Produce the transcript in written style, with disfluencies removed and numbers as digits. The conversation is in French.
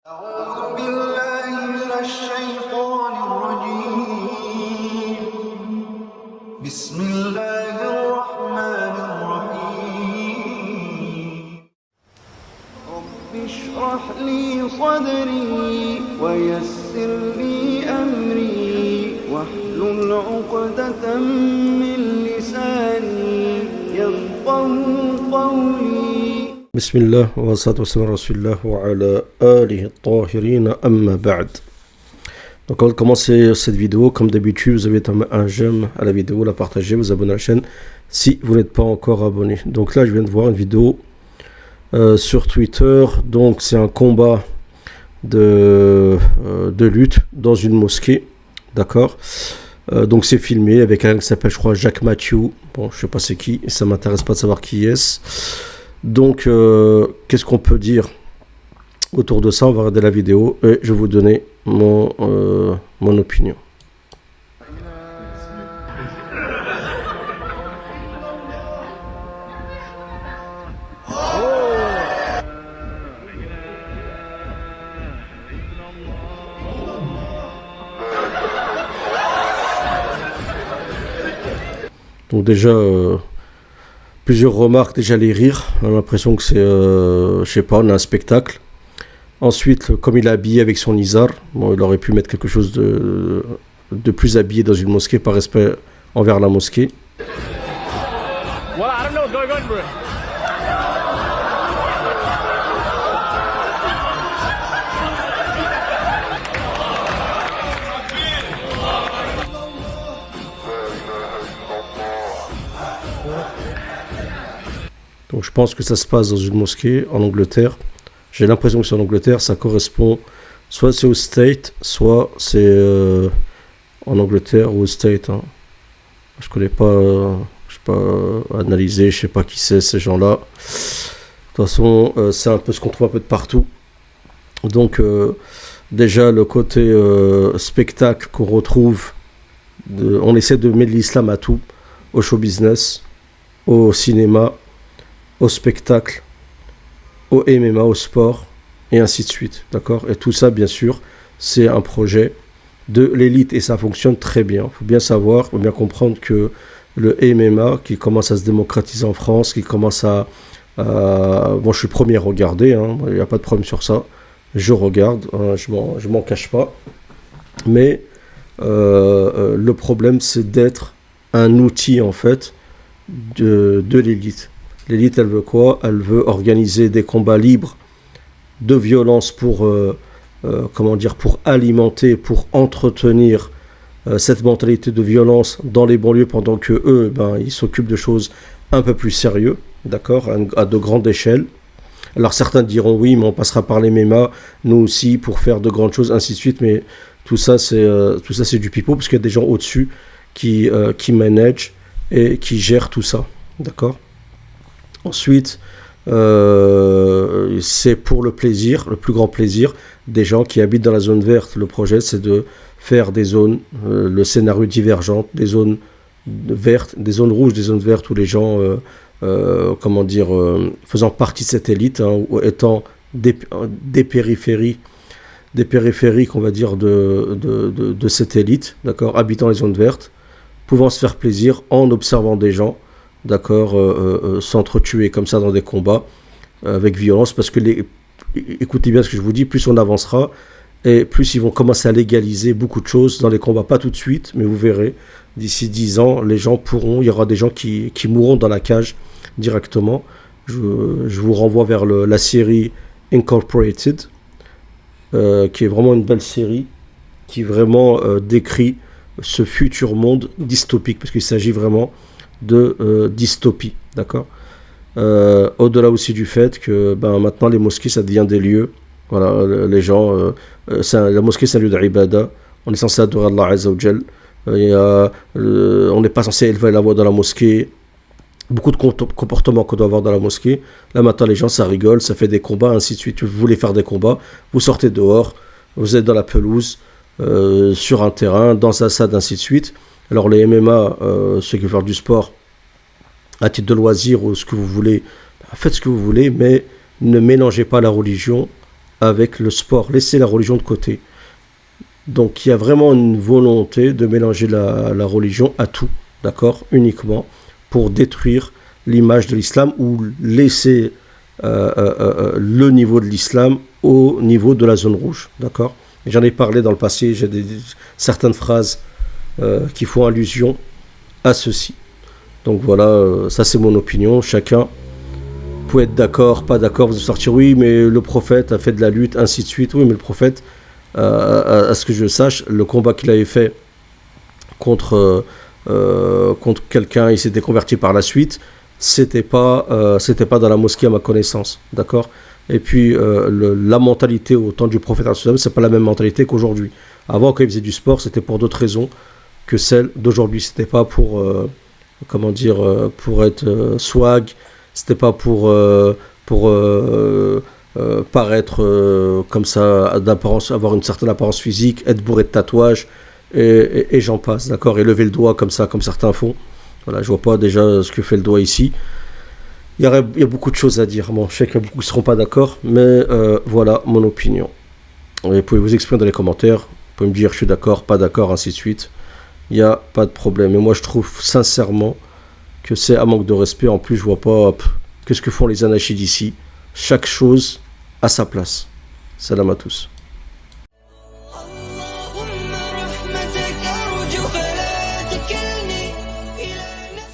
أعوذ بالله من الشيطان الرجيم بسم الله الرحمن الرحيم رب اشرح لي صدري ويسر لي أمري واحلل عقدة من لساني يفقهوا قولي بسم الله والصلاة والسلام على رسول الله وعلى آله الطاهرين أما بعد. Donc avant de commencer cette vidéo, comme d'habitude, vous avez un j'aime à la vidéo, la partager, vous abonner à la chaîne si vous n'êtes pas encore abonné. Donc là, je viens de voir une vidéo sur Twitter. Donc c'est un combat de lutte dans une mosquée, d'accord. Donc c'est filmé avec un qui s'appelle, je crois, Jacques Mathieu. Bon, je sais pas c'est qui, ça m'intéresse pas de savoir qui est-ce. Donc, qu'est-ce qu'on peut dire autour de ça? On va regarder la vidéo et je vais vous donner mon opinion. Donc déjà... plusieurs remarques, déjà les rires, on a l'impression que c'est, je sais pas, on a un spectacle. Ensuite, comme il est habillé avec son izar, bon, il aurait pu mettre quelque chose de plus habillé dans une mosquée par respect envers la mosquée. Well, I don't know what's going on, bro. Donc je pense que ça se passe dans une mosquée en Angleterre. J'ai l'impression que c'est en Angleterre, ça correspond, soit c'est au State, soit c'est en Angleterre ou au State. Hein. Je connais pas, je sais pas analyser, je sais pas qui c'est ces gens-là. De toute façon, c'est un peu ce qu'on trouve un peu de partout. Donc déjà le côté spectacle qu'on retrouve, on essaie de mêler l'islam à tout, au show business, au cinéma, au spectacle, au MMA, au sport, et ainsi de suite, d'accord. Et tout ça, bien sûr, c'est un projet de l'élite, et ça fonctionne très bien. Il faut bien savoir, il faut bien comprendre que le MMA, qui commence à se démocratiser en France, qui commence à bon, je suis le premier à regarder, hein, il n'y a pas de problème sur ça, je regarde, hein, je m'en cache pas, mais le problème, c'est d'être un outil, en fait, de l'élite. L'élite, elle veut quoi? Elle veut organiser des combats libres de violence pour, comment dire, pour alimenter, pour entretenir cette mentalité de violence dans les banlieues pendant que eux, ben, ils s'occupent de choses un peu plus sérieuses, d'accord, à de grandes échelles. Alors certains diront oui, mais on passera par les MMA, nous aussi, pour faire de grandes choses, ainsi de suite. Mais tout ça, c'est du pipeau, parce qu'il y a des gens au-dessus qui managent et qui gèrent tout ça, d'accord. Ensuite, c'est pour le plaisir, le plus grand plaisir des gens qui habitent dans la zone verte. Le projet, c'est de faire des zones, le scénario divergent, des zones vertes, des zones rouges, des zones vertes où les gens, comment dire, faisant partie de cette élite, hein, ou étant des périphériques, on va dire, de cette élite, d'accord, habitant les zones vertes, pouvant se faire plaisir en observant des gens, d'accord, s'entretuer comme ça dans des combats avec violence, parce que écoutez bien ce que je vous dis, plus on avancera et plus ils vont commencer à légaliser beaucoup de choses dans les combats, pas tout de suite, mais vous verrez, d'ici 10 ans, les gens il y aura des gens qui mourront dans la cage directement. Je vous renvoie vers la série Incorporated, qui est vraiment une belle série, qui vraiment décrit ce futur monde dystopique, parce qu'il s'agit vraiment de dystopie, d'accord. Au-delà aussi du fait que maintenant les mosquées, ça devient des lieux, voilà, les gens, la mosquée, c'est un lieu d'ibada, on est censé adorer Allah Azza wa Jal, on n'est pas censé élever la voix dans la mosquée, beaucoup de comportements qu'on doit avoir dans la mosquée. Là maintenant les gens, ça rigole, ça fait des combats, ainsi de suite. Vous voulez faire des combats, vous sortez dehors, vous êtes dans la pelouse, sur un terrain, dans un stade, ainsi de suite. Alors les MMA, ceux qui veulent faire du sport à titre de loisir ou ce que vous voulez, faites ce que vous voulez, mais ne mélangez pas la religion avec le sport, laisser la religion de côté. Donc il y a vraiment une volonté de mélanger la religion à tout, d'accord, uniquement pour détruire l'image de l'islam ou laisser le niveau de l'islam au niveau de la zone rouge, d'accord. J'en ai parlé dans le passé, j'ai certaines phrases qui font allusion à ceci. Donc voilà, ça c'est mon opinion, chacun peut être d'accord, pas d'accord, vous allez sortir oui mais le prophète a fait de la lutte, ainsi de suite, oui mais le prophète, à ce que je sache, le combat qu'il avait fait contre quelqu'un, il s'était converti par la suite, c'était pas dans la mosquée à ma connaissance, d'accord. Et puis la mentalité au temps du prophète, c'est pas la même mentalité qu'aujourd'hui. Avant, quand il faisait du sport, c'était pour d'autres raisons que celles d'aujourd'hui. C'était pas pour pour être swag, c'était pas pour paraître comme ça, d'apparence, avoir une certaine apparence physique, être bourré de tatouages et j'en passe, d'accord, et lever le doigt comme ça, comme certains font. Voilà, je vois pas déjà ce que fait le doigt ici. Il y a beaucoup de choses à dire. Bon, je sais qu'il y a beaucoup qui ne seront pas d'accord, mais voilà mon opinion. Et vous pouvez vous exprimer dans les commentaires. Vous pouvez me dire je suis d'accord, pas d'accord, ainsi de suite. Il n'y a pas de problème. Et moi, je trouve sincèrement que c'est un manque de respect. En plus, je vois pas qu'est-ce que font les anarchistes ici. Chaque chose à sa place. Salam à tous.